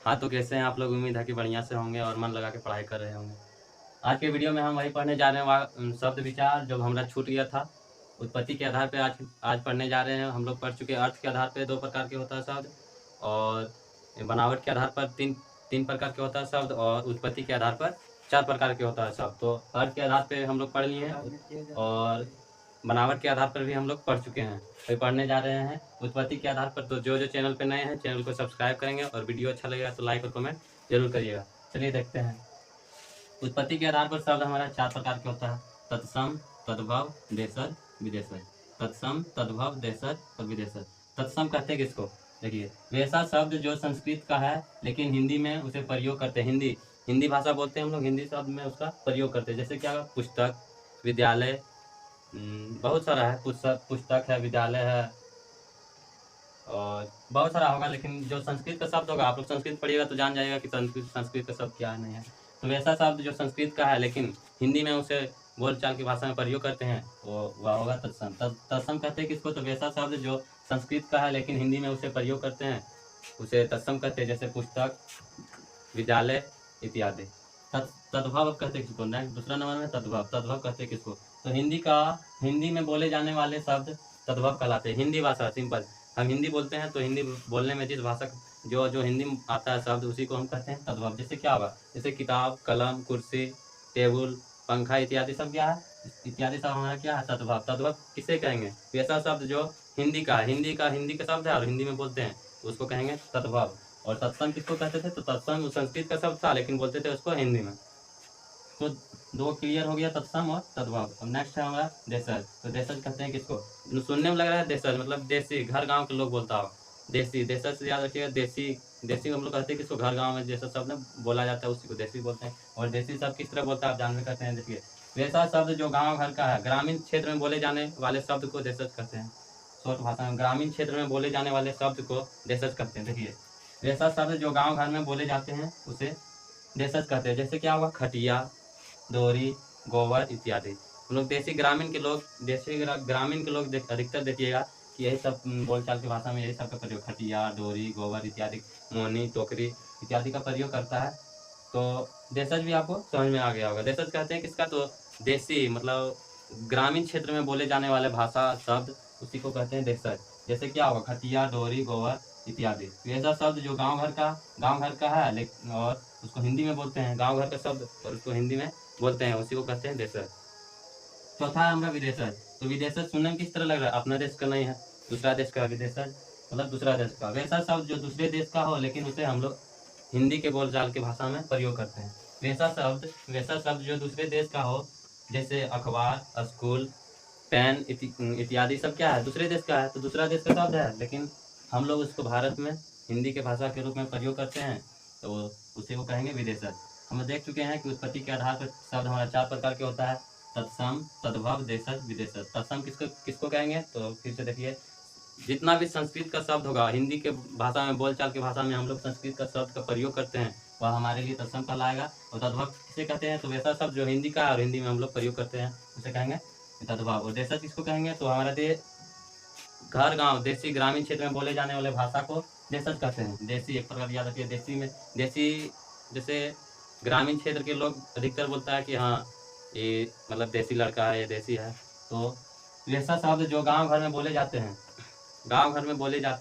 हाँ, तो कैसे हैं आप लोग? उम्मीद है कि बढ़िया से होंगे और मन लगा के पढ़ाई कर रहे होंगे। आज के वीडियो में हम वही पढ़ने जा रहे हैं शब्द विचार जो हमारा छूट गया था। उत्पत्ति के आधार पे आज पढ़ने जा रहे हैं। हम लोग पढ़ चुके हैं। अर्थ के आधार पे 2 प्रकार के होता है शब्द, और बनावट के आधार पर 3 प्रकार के होता है शब्द, और उत्पत्ति के आधार पर 4 प्रकार के होता है शब्द। तो अर्थ के आधार पे हम लोग पढ़ लिए हैं, और बनावट के आधार पर भी हम लोग पढ़ चुके हैं। अभी पढ़ने जा रहे हैं उत्पत्ति के आधार पर। तो जो चैनल पे नए हैं, चैनल को सब्सक्राइब करेंगे, और वीडियो अच्छा लगेगा तो लाइक और कमेंट जरूर करिएगा। चलिए देखते हैं। उत्पत्ति के आधार पर शब्द हमारा 4 प्रकार के होता है: तत्सम, तद्भव, देशज, विदेशज। तत्सम, तद्भव, देशज और विदेशज। तत्सम कहते हैं किसको? देखिए, वैसा शब्द जो संस्कृत का है लेकिन हिंदी में उसे प्रयोग करते हैं। हिंदी भाषा बोलते हैं हम लोग, हिंदी शब्द में उसका प्रयोग करते हैं। जैसे क्या? पुस्तक, विद्यालय, बहुत सारा है। पुस्तक है, विद्यालय है, और बहुत सारा होगा। लेकिन जो संस्कृत का शब्द होगा, आप लोग संस्कृत पढ़िएगा तो जान जाएगा कि संस्कृत का शब्द क्या है, नहीं है। तो वैसा शब्द जो संस्कृत का है लेकिन हिंदी में उसे बोलचाल की भाषा में प्रयोग करते हैं, वो वह होगा तत्सम। तत्सम कहते हैं किसको? तो वैसा शब्द जो संस्कृत का है लेकिन हिंदी में उसे प्रयोग करते हैं, उसे तत्सम कहते हैं। जैसे पुस्तक, विद्यालय इत्यादि। तद्भव कहते हैं किसको? नेक्स्ट दूसरा नंबर में तद्भव कहते हैं किसको? तो हिंदी में बोले जाने वाले शब्द तद्भव कहलाते हैं। हिंदी भाषा सिंपल, हम हिंदी बोलते हैं तो हिंदी बोलने में जिस भाषा जो हिंदी में आता है शब्द, उसी को हम कहते हैं तद्भव। जैसे क्या होगा? जैसे किताब, कलम, कुर्सी, टेबल, पंखा इत्यादि सब क्या है? इत्यादि सब हमारा क्या है? तद्भव। तद्भव किसे कहेंगे? वैसा शब्द जो हिंदी का हिंदी का शब्द है और हिंदी में बोलते हैं, तो उसको कहेंगे तद्भव। और तत्सम किसको कहते थे? तो तत्सम संस्कृत का शब्द था लेकिन बोलते थे उसको हिंदी में। तो 2 क्लियर हो गया, तत्सम और तद्भव। अब नेक्स्ट है हमारा देशज। तो देशज कहते हैं किसको? सुनने में लग रहा है देशज मतलब देसी, घर गांव के लोग बोलता हो देसी। देशज से याद रखिएगा, देसी हम लोग कहते हैं किसको? घर गांव में जैसा शब्द बोला जाता है उसी को देसी बोलते हैं। और देसी शब्द किस तरह बोलता है आप जानते कहते हैं। देखिए, वैसा शब्द जो गाँव घर का है, ग्रामीण क्षेत्र में बोले जाने वाले शब्द को देशज कहते हैं। शॉर्ट भाषा में ग्रामीण क्षेत्र में बोले जाने वाले शब्द को देशज कहते हैं। देखिए, वैसा शब्द जो गाँव घर में बोले जाते हैं उसे देशज कहते हैं। जैसे क्या हुआ? खटिया, दोहरी, गोबर इत्यादि। हम लोग देसी ग्रामीण के लोग अधिकतर देखिएगा कि यही सब बोलचाल की भाषा में यही सब का प्रयोग, खटिया, डोरी, गोबर इत्यादि, मोनी, टोकरी इत्यादि का प्रयोग करता है। तो देशज भी आपको समझ में आ गया होगा। देशज कहते हैं किसका? तो देसी मतलब ग्रामीण क्षेत्र में बोले जाने वाले भाषा शब्द, उसी को कहते हैं देशज। जैसे क्या होगा? खटिया, डोरी, गोबर इत्यादि। ऐसा शब्द जो गाँव घर का है लेकिन और उसको हिंदी में बोलते हैं, गाँव घर का शब्द और उसको हिंदी में बोलते हैं, उसी को कहते हैं देशज। चौथा है हमारा विदेशज। तो विदेशज सुनने में किस तरह लग रहा है? अपना देश का नहीं है, दूसरा देश का। विदेशज मतलब दूसरा देश का। वैसा शब्द जो दूसरे देश का हो लेकिन उसे हम लोग हिंदी के बोलचाल की भाषा में प्रयोग करते हैं। वैसा शब्द जो दूसरे देश का हो, जैसे अखबार, स्कूल, पेन इत्यादि सब क्या है? दूसरे देश का है, तो दूसरा देश का शब्द है लेकिन हम लोग उसको भारत में हिंदी के भाषा के रूप में प्रयोग करते हैं, तो उसी को कहेंगे विदेशज। हम देख चुके हैं कि उत्पत्ति के आधार पर शब्द हमारा 4 प्रकार के होता है: तत्सम, तद्भव, देशज, विदेशज। तत्सम किसको कहेंगे? तो फिर से देखिए, जितना भी संस्कृत का शब्द होगा, हिंदी के भाषा में बोलचाल की भाषा में हम लोग संस्कृत का शब्द का प्रयोग करते हैं, वह हमारे लिए तत्सम कहलाएगा। और तद्भव किसे कहते हैं? तो वैसा शब्द जो हिंदी का है और हिंदी में हम लोग प्रयोग करते हैं, उसे कहेंगे तद्भव। और देशज किसको कहेंगे? तो हमारा घर गांव देसी ग्रामीण क्षेत्र में बोले जाने वाले भाषा को देशज कहते हैं। देसी एक प्रकार याद रखिए, देसी जैसे ग्रामीण क्षेत्र के लोग अधिकतर बोलता है कि हाँ ये मतलब देसी लड़का है, ये देसी है। तो वैसा शब्द जो गांव घर में बोले जाते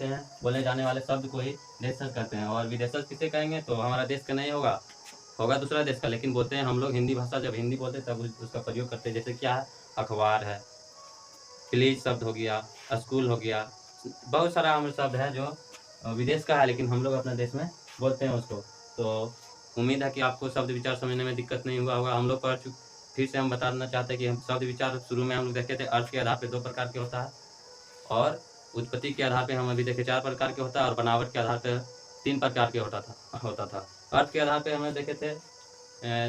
हैं, बोले जाने वाले शब्द को ही देशज कहते हैं। और विदेशज किसे कहेंगे? तो हमारा देश का नहीं होगा, दूसरा देश का, लेकिन बोलते हैं हम लोग हिंदी भाषा। जब हिंदी बोलते हैं तब उसका प्रयोग करते हैं। जैसे क्या है? अखबार है, प्लीज शब्द हो गया, स्कूल हो गया, बहुत सारा हमारे शब्द है जो विदेश का है लेकिन हम लोग अपने देश में बोलते हैं उसको। तो उम्मीद है कि आपको शब्द विचार समझने में दिक्कत नहीं हुआ होगा। हम लोग फिर से हम बताना चाहते हैं कि हम शब्द विचार शुरू में हम लोग देखे थे अर्थ के आधार पर 2 प्रकार के होता है, और उत्पत्ति के आधार पर हम अभी देखे 4 प्रकार के होता है, और बनावट के आधार पर 3 प्रकार के होता था। अर्थ के आधार पर हमने देखे थे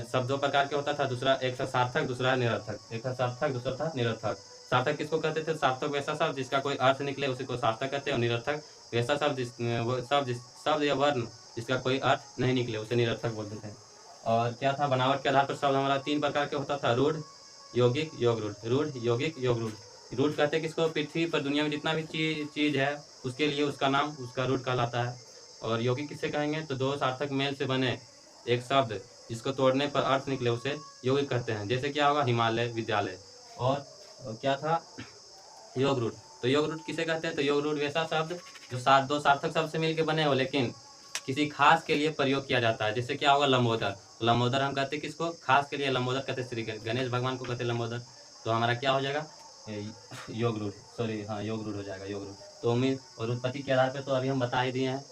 शब्द 2 प्रकार के होता था। दूसरा एक था सार्थक, दूसरा निरर्थक। एक था सार्थक, दूसरा था निरर्थक। सार्थक किसको कहते थे? सार्थक वैसा शब्द जिसका कोई अर्थ निकले उसी को सार्थक कहते हैं। और निरर्थक वैसा शब्द या वर्ण जिसका कोई अर्थ नहीं निकले उसे निरर्थक बोलते थे। और क्या था? बनावट के आधार पर शब्द हमारा 3 प्रकार के होता था: रूढ़, यौगिक, योग रूढ़। रूढ़, यौगिक, योग रूढ़। रूढ़ कहते हैं किसको? पृथ्वी पर दुनिया में जितना भी चीज है उसके लिए उसका नाम उसका रूढ़ कहलाता है। और योगी किसे कहेंगे, तो दो सार्थक मेल से बने एक शब्द जिसको तोड़ने पर अर्थ निकले उसे यौगिक कहते हैं। जैसे क्या होगा, हिमालय, विद्यालय। और क्या था, योग रूट। तो योग रूट किसे कहते हैं, तो योग रूट वैसा शब्द जो दो सार्थक शब्द से मिलकर बने हो लेकिन किसी खास के लिए प्रयोग किया जाता है। जैसे क्या होगा, लंबोदर। लंबोदर हम कहते हैं किसको, खास के लिए लंबोदर कहते हैं, श्री गणेश भगवान को कहते हैं लंबोदर। तो हमारा क्या हो जाएगा, योग रूट, सॉरी हाँ योग रूट हो जाएगा, योग रूट। तो उम्मीद और उत्पत्ति के आधार पे तो अभी हम बता ही दिए हैं।